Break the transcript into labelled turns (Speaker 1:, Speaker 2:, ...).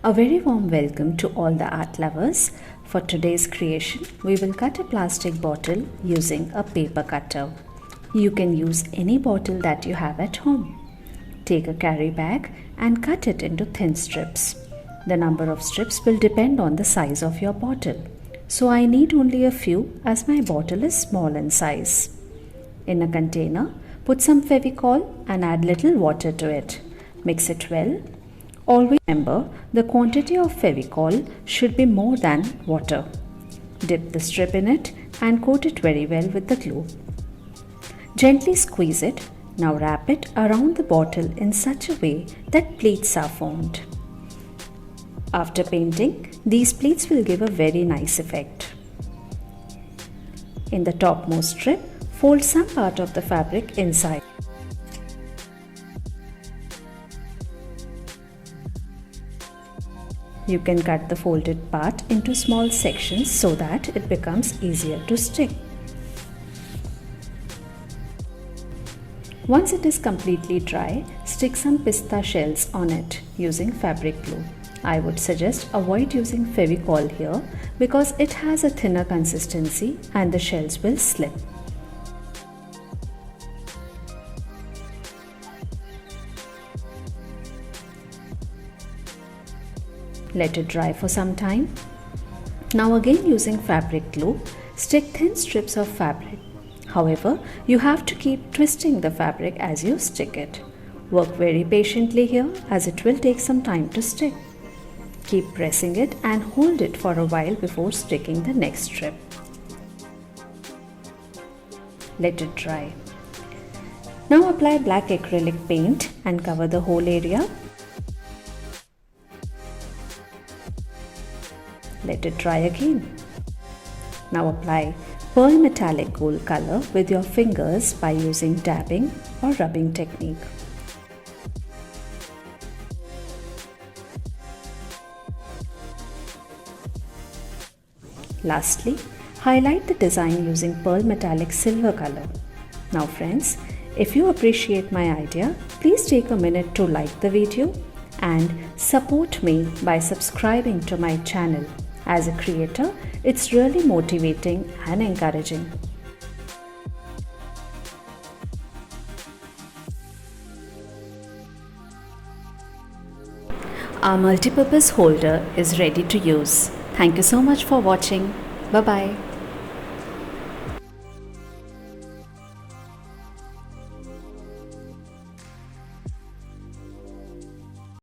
Speaker 1: A very warm welcome to all the art lovers. For today's creation, we will cut a plastic bottle using a paper cutter. You can use any bottle that you have at home. Take a carry bag and cut it into thin strips. The number of strips will depend on the size of your bottle. So I need only a few as my bottle is small in size. In a container, put some Fevicol and add little water to it. Mix it well. Always remember the quantity of Fevicol should be more than water. Dip the strip in it and coat it very well with the glue. Gently squeeze it. Now wrap it around the bottle in such a way that pleats are formed. After painting, these pleats will give a very nice effect. In the topmost strip, fold some part of the fabric inside. You can cut the folded part into small sections so that it becomes easier to stick. Once it is completely dry, stick some pista shells on it using fabric glue. I would suggest avoid using Fevicol here because it has a thinner consistency and the shells will slip. Let it dry for some time. Now again using fabric glue, stick thin strips of fabric. However, you have to keep twisting the fabric as you stick it. Work very patiently here as it will take some time to stick. Keep pressing it and hold it for a while before sticking the next strip. Let it dry. Now apply black acrylic paint and cover the whole area. Let it dry again. Now apply pearl metallic gold color with your fingers by using dabbing or rubbing technique. Lastly, highlight the design using pearl metallic silver color. Now friends, if you appreciate my idea, please take a minute to like the video and support me by subscribing to my channel. As a creator, it's really motivating and encouraging. Our multipurpose holder is ready to use. Thank you so much for watching. Bye-bye.